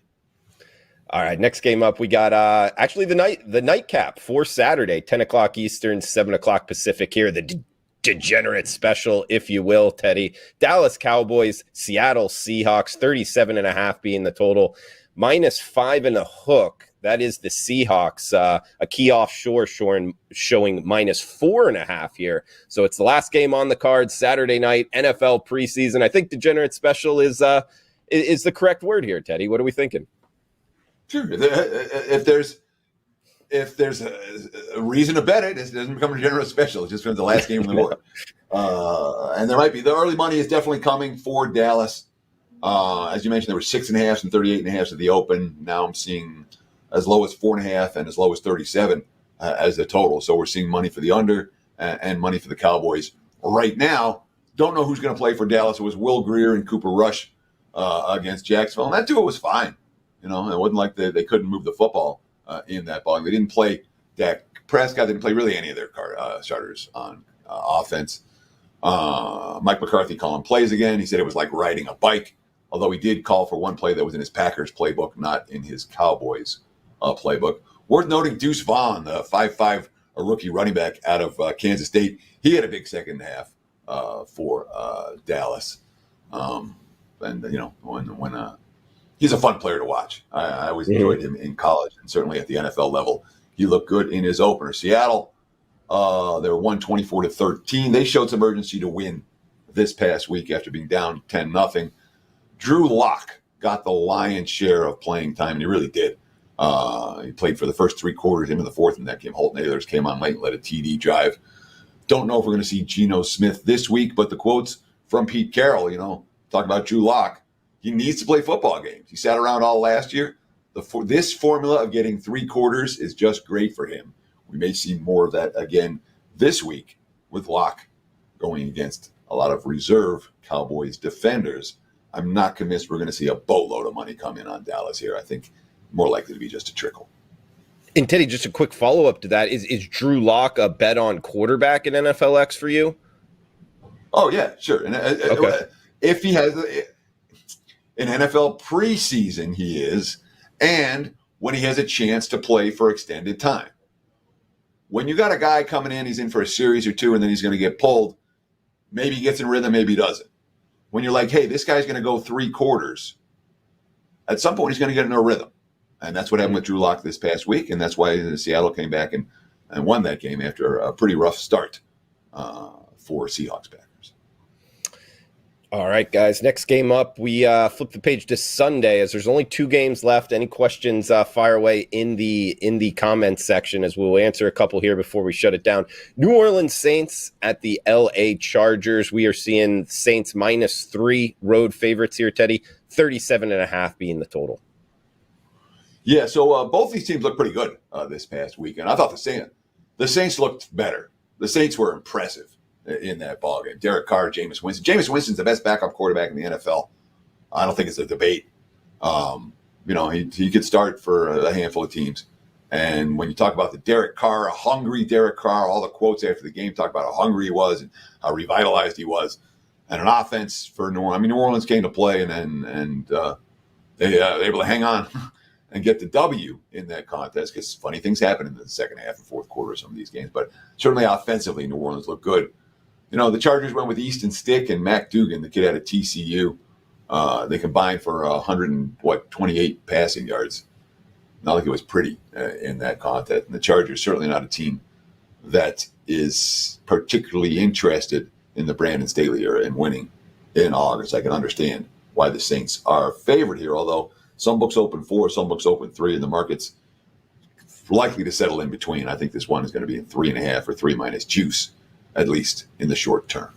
All right, next game up, we got actually the nightcap for Saturday, 10 o'clock Eastern, 7 o'clock Pacific here. The degenerate special, if you will, Teddy. Dallas Cowboys, Seattle Seahawks, 37.5 being the total, -5 and a hook. That is the Seahawks. A key offshore showing -4.5 here. So it's the last game on the card, Saturday night, NFL preseason. I think degenerate special is the correct word here, Teddy. What are we thinking? Sure. If there's a reason to bet it, it doesn't become a degenerate special. It's just the last game of the war. And there might be the early money is definitely coming for Dallas. As you mentioned, there were 6.5 and 38.5 at the open. Now I'm seeing as low as 4.5 and as low as 37 as the total. So we're seeing money for the under and money for the Cowboys right now. Don't know who's going to play for Dallas. It was Will Greer and Cooper Rush against Jacksonville. And that duo was fine. It wasn't like they couldn't move the football in that ball. They didn't play Dak Prescott. They didn't play really any of their starters on offense. Mike McCarthy calling plays again. He said it was like riding a bike, although he did call for one play that was in his Packers playbook, not in his Cowboys playbook. Worth noting, Deuce Vaughn, the 5'5", a rookie running back out of Kansas State, he had a big second half for Dallas. When he's a fun player to watch. I always enjoyed him in college, and certainly at the NFL level, he looked good in his opener. Seattle, they were 124-13. They showed some urgency to win this past week after being down 10-0. Drew Lock got the lion's share of playing time, and he really did. He played for the first 3 quarters into the 4th in that game. Holton Ahlers came on late and led a TD drive. Don't know if we're going to see Geno Smith this week, but the quotes from Pete Carroll, talk about Drew Lock. He needs to play football games. He sat around all last year. This formula of getting 3 quarters is just great for him. We may see more of that again this week with Lock going against a lot of reserve Cowboys defenders. I'm not convinced we're going to see a boatload of money come in on Dallas here. I think more likely to be just a trickle. And Teddy, just a quick follow-up to that. Is Drew Lock a bet on quarterback in NFLX for you? Oh, yeah, sure. And okay. If he has an NFL preseason, he is, and when he has a chance to play for extended time. When you got a guy coming in, he's in for a series or 2, and then he's going to get pulled, maybe he gets in rhythm, maybe he doesn't. When you're like, hey, this guy's going to go 3 quarters, at some point he's going to get in a rhythm. And that's what happened with Drew Lock this past week, and that's why Seattle came back and won that game after a pretty rough start for Seahawks Packers. All right, guys. Next game up, we flip the page to Sunday as there's only 2 games left. Any questions, fire away in the comments section as we'll answer a couple here before we shut it down. New Orleans Saints at the LA Chargers. We are seeing Saints -3 road favorites here, Teddy. 37.5 being the total. Yeah, so both these teams look pretty good this past weekend. I thought the Saints looked better. The Saints were impressive in that ballgame. Derek Carr, Jameis Winston. Jameis Winston's the best backup quarterback in the NFL. I don't think it's a debate. He could start for a handful of teams. And when you talk about the Derek Carr, a hungry Derek Carr, all the quotes after the game talk about how hungry he was and how revitalized he was, and an offense for New Orleans. I mean, New Orleans came to play, and they're able to hang on and get the W in that contest, because funny things happen in the second half and fourth quarter of some of these games. But certainly offensively, New Orleans looked good. The Chargers went with Easton Stick and Mac Dugan, the kid out of TCU. They combined for 128 passing yards. Not like it was pretty in that contest. And the Chargers certainly not a team that is particularly interested in the Brandon Staley era and winning in August. I can understand why the Saints are favored here, although some books open 4, some books open 3, and the market's likely to settle in between. I think this one is going to be in 3.5 or 3 minus juice, at least in the short term.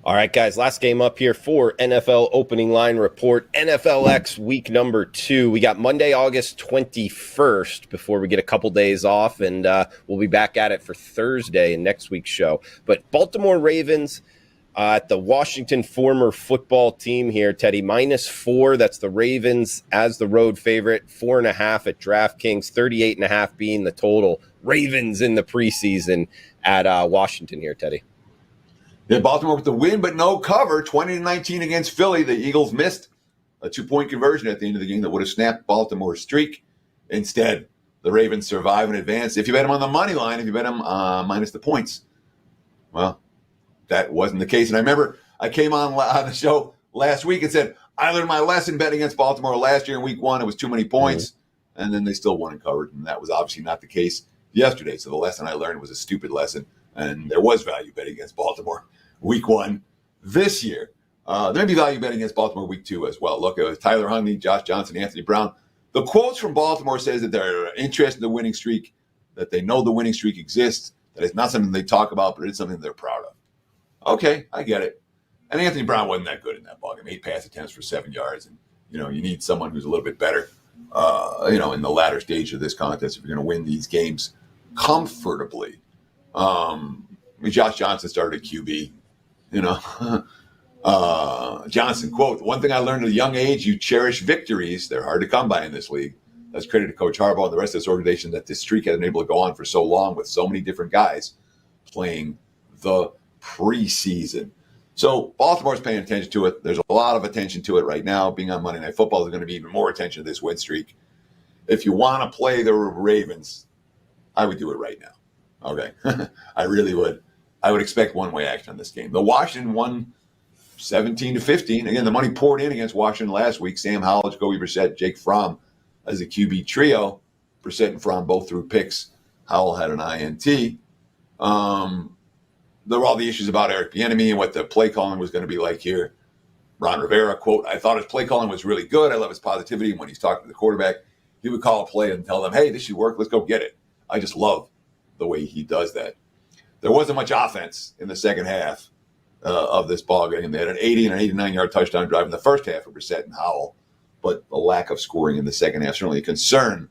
All right, guys, last game up here for NFL opening line report. NFLX week number 2. We got Monday, August 21st before we get a couple days off, and we'll be back at it for Thursday in next week's show. But Baltimore Ravens at the Washington former football team here, Teddy, -4. That's the Ravens as the road favorite, 4.5 at DraftKings, 38.5 being the total. Ravens in the preseason at Washington here, Teddy. Yeah, Baltimore with the win, but no cover, 20-19 against Philly. The Eagles missed a 2-point conversion at the end of the game that would have snapped Baltimore's streak. Instead, the Ravens survive and advance. If you bet them on the money line, if you bet them minus the points, well, that wasn't the case. And I remember I came on the show last week and said, I learned my lesson betting against Baltimore last year in week 1. It was too many points, and then they still won and covered. And that was obviously not the case yesterday. So the lesson I learned was a stupid lesson, and there was value betting against Baltimore week 1 this year. There may be value betting against Baltimore week 2 as well. Look, it was Tyler Huntley, Josh Johnson, Anthony Brown. The quotes from Baltimore says that they're interested in the winning streak, that they know the winning streak exists, that it's not something they talk about, but it's something they're proud of. Okay, I get it. And Anthony Brown wasn't that good in that ballgame. 8 pass attempts for 7 yards. And, you need someone who's a little bit better, in the latter stage of this contest if you're going to win these games comfortably. Josh Johnson started at QB. Johnson, quote, "One thing I learned at a young age, you cherish victories. They're hard to come by in this league." That's credit to Coach Harbaugh and the rest of this organization that this streak has been able to go on for so long with so many different guys playing the preseason. So Baltimore's paying attention to it. There's a lot of attention to it right now. Being on Monday Night Football, there's going to be even more attention to this win streak. If you want to play the Ravens, I would do it right now. Okay. I really would. I would expect one-way action on this game. The Washington won 17-15. Again, the money poured in against Washington last week. Sam Howell, Jacoby Brissett, Jake Fromm as a QB trio. Brissett and Fromm both threw picks. Howell had an INT. There were all the issues about Eric Bieniemy and what the play calling was going to be like here. Ron Rivera, quote, "I thought his play calling was really good. I love his positivity. When he's talking to the quarterback, he would call a play and tell them, hey, this should work. Let's go get it. I just love the way he does that." There wasn't much offense in the second half of this ball game. They had an 80 and an 89-yard touchdown drive in the first half for Brissett and Howell, but the lack of scoring in the second half certainly a concern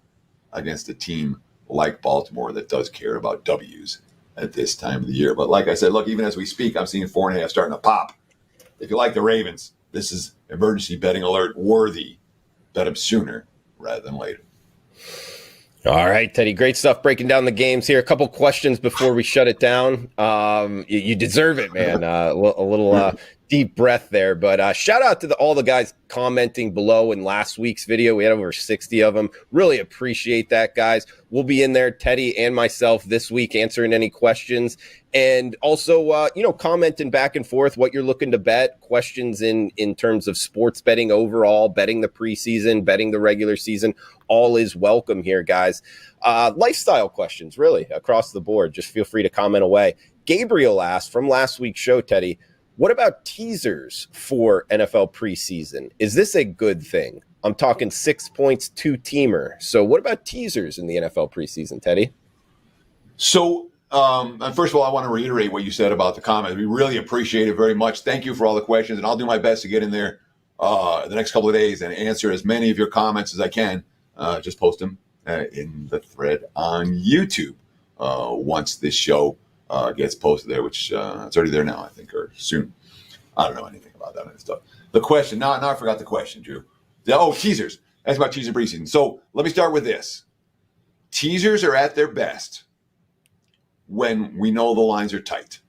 against a team like Baltimore that does care about W's at this time of the year. But like I said, look, even as we speak, I'm seeing 4.5 starting to pop. If you like the Ravens, this is emergency betting alert worthy. Bet them sooner rather than later. All right, Teddy, great stuff breaking down the games here. A couple questions before we shut it down. You deserve it, man. A little deep breath there. But shout out to all the guys commenting below in last week's video. We had over 60 of them. Really appreciate that, guys. We'll be in there, Teddy and myself, this week answering any questions. And also, commenting back and forth what you're looking to bet, questions in terms of sports betting overall, betting the preseason, betting the regular season. All is welcome here, guys. Lifestyle questions, really, across the board. Just feel free to comment away. Gabriel asked from last week's show, Teddy, what about teasers for NFL preseason? Is this a good thing? I'm talking 6 points, 2-teamer. So what about teasers in the NFL preseason, Teddy? So, first of all, I want to reiterate what you said about the comments. We really appreciate it very much. Thank you for all the questions, and I'll do my best to get in there the next couple of days and answer as many of your comments as I can. Just post them in the thread on YouTube once this show gets posted there, which it's already there now, I think, or soon. I don't know anything about that kind of stuff. The question, now I forgot the question, Drew. Teasers. That's about teaser preseason. So let me start with this. Teasers are at their best when we know the lines are tight.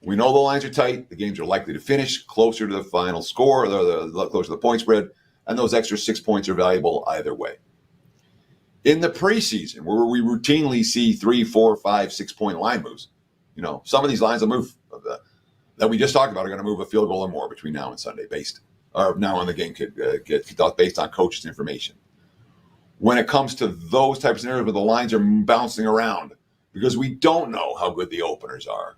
We know the lines are tight. The games are likely to finish closer to the final score, or closer to the point spread, and those extra 6 points are valuable either way. In the preseason, where we routinely see 3, 4, 5, 6 point line moves, some of these lines will move that we just talked about are going to move a field goal or more between now and Sunday, based on the game could get based on coaches' information. When it comes to those types of scenarios where the lines are bouncing around because we don't know how good the openers are,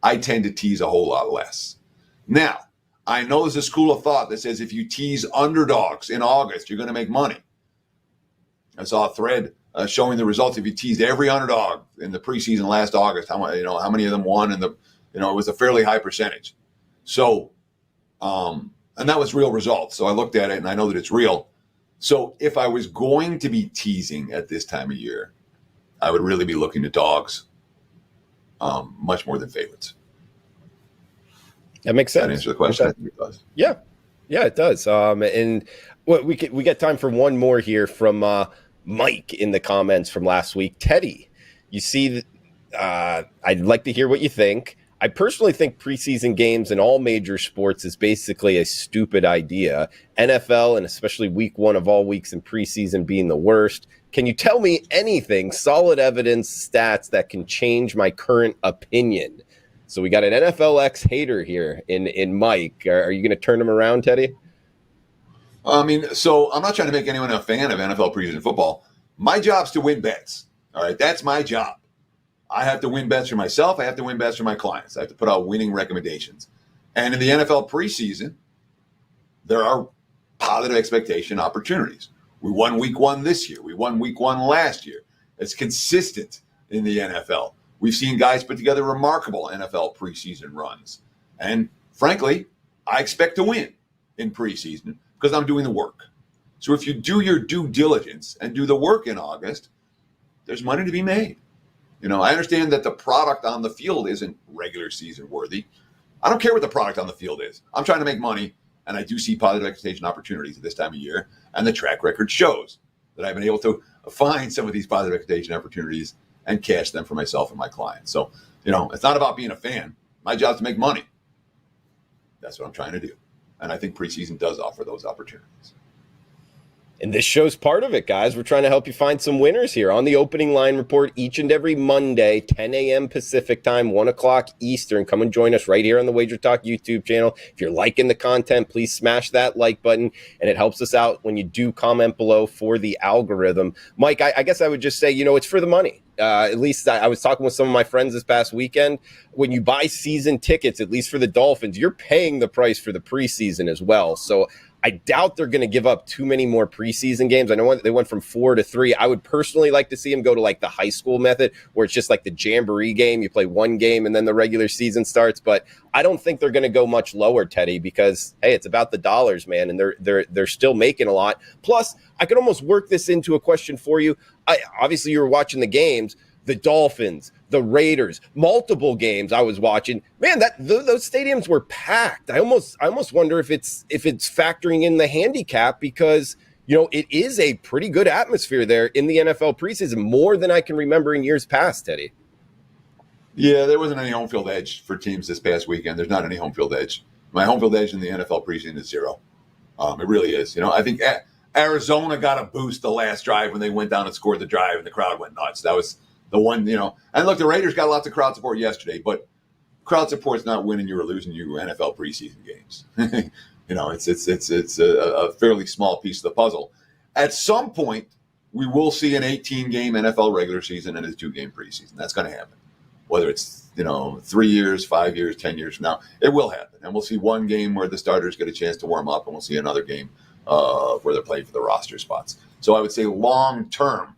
I tend to tease a whole lot less. Now, I know there's a school of thought that says if you tease underdogs in August, you're going to make money. I saw a thread showing the results. If you teased every underdog in the preseason last August, how many of them won, and it was a fairly high percentage. So, and that was real results. So I looked at it and I know that it's real. So if I was going to be teasing at this time of year, I would really be looking to dogs much more than favorites. That makes sense. That answer the question? Okay. It does. Yeah, it does. And we get time for one more here from Mike in the comments from last week. Teddy, you see, I'd like to hear what you think. I personally think preseason games in all major sports is basically a stupid idea. NFL, and especially week 1 of all weeks in preseason, being the worst. Can you tell me anything, solid evidence, stats that can change my current opinion? So we got an NFL X hater here in Mike. Are you going to turn him around, Teddy? So I'm not trying to make anyone a fan of NFL preseason football. My job's to win bets. All right, that's my job. I have to win bets for myself. I have to win bets for my clients. I have to put out winning recommendations. And in the NFL preseason, there are positive expectation opportunities. We won week 1 this year. We won week 1 last year. It's consistent in the NFL. We've seen guys put together remarkable NFL preseason runs. And frankly, I expect to win in preseason because I'm doing the work. So if you do your due diligence and do the work in August, there's money to be made. I understand that the product on the field isn't regular season worthy. I don't care what the product on the field is. I'm trying to make money, and I do see positive expectation opportunities at this time of year, and the track record shows that I've been able to find some of these positive expectation opportunities and cash them for myself and my clients. So, it's not about being a fan. My job is to make money. That's what I'm trying to do. And I think preseason does offer those opportunities. And this show's part of it, guys. We're trying to help you find some winners here on the Opening Line Report each and every Monday, 10 a.m. Pacific time, 1 o'clock Eastern. Come and join us right here on the WagerTalk YouTube channel. If you're liking the content, please smash that like button, and it helps us out when you do comment below for the algorithm. Mike, I guess I would just say, it's for the money. At least I was talking with some of my friends this past weekend. When you buy season tickets, at least for the Dolphins, you're paying the price for the preseason as well. So I doubt they're going to give up too many more preseason games. I know they went from 4 to 3. I would personally like to see them go to like the high school method where it's just like the jamboree game. You play one game and then the regular season starts. But I don't think they're going to go much lower, Teddy, because, hey, it's about the dollars, man. And they're still making a lot. Plus, I could almost work this into a question for you. Obviously, you were watching the games. The Dolphins, the Raiders, multiple games I was watching. Man, those stadiums were packed. I almost wonder if it's factoring in the handicap because it is a pretty good atmosphere there in the NFL preseason, more than I can remember in years past, Teddy. Yeah, there wasn't any home field edge for teams this past weekend. There's not any home field edge. My home field edge in the NFL preseason is 0. It really is. I think Arizona got a boost the last drive when they went down and scored the drive, and the crowd went nuts. That was the one, and look, the Raiders got lots of crowd support yesterday, but crowd support's not winning you or losing you NFL preseason games. It's a fairly small piece of the puzzle. At some point, we will see an 18-game NFL regular season and a 2-game preseason. That's going to happen. Whether it's 3 years, 5 years, 10 years from now, it will happen. And we'll see one game where the starters get a chance to warm up, and we'll see another game where they're playing for the roster spots. So I would say long term,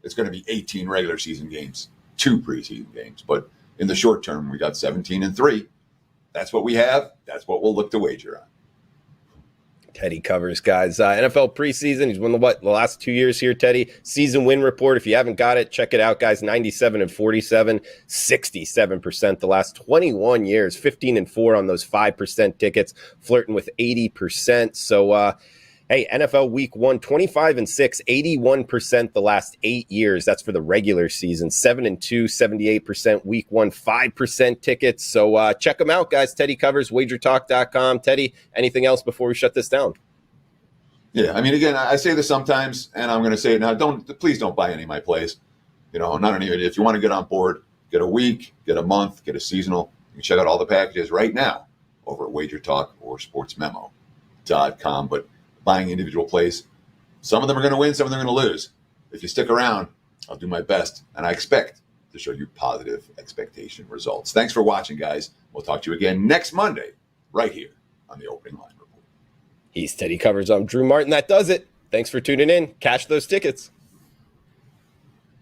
it's going to be 18 regular season games, 2 preseason games. But in the short term, we got 17 and 3. That's what we have. That's what we'll look to wager on. Teddy covers, guys. NFL preseason. He's won the last 2 years here, Teddy. Season win report. If you haven't got it, check it out, guys. 97 and 47, 67% the last 21 years, 15 and 4 on those 5% tickets, flirting with 80%. So, Hey, NFL week 1, 25-6, 81% the last 8 years. That's for the regular season. 7-2, 78% week 1, 5% tickets. So check them out, guys. Teddy covers WagerTalk.com. Teddy, anything else before we shut this down? Yeah, I mean, again, I say this sometimes, and I'm going to say it now. Please don't buy any of my plays. Not any of it. If you want to get on board, get a week, get a month, get a seasonal. You can check out all the packages right now over at WagerTalk or SportsMemo.com. But buying individual plays, some of them are going to win, some of them are going to lose. If you stick around, I'll do my best, and I expect to show you positive expectation results. Thanks for watching, guys. We'll talk to you again next Monday right here on the Opening Line Report. He's Teddy Covers. I'm Drew Martin. That does it. Thanks for tuning in. Cash those tickets.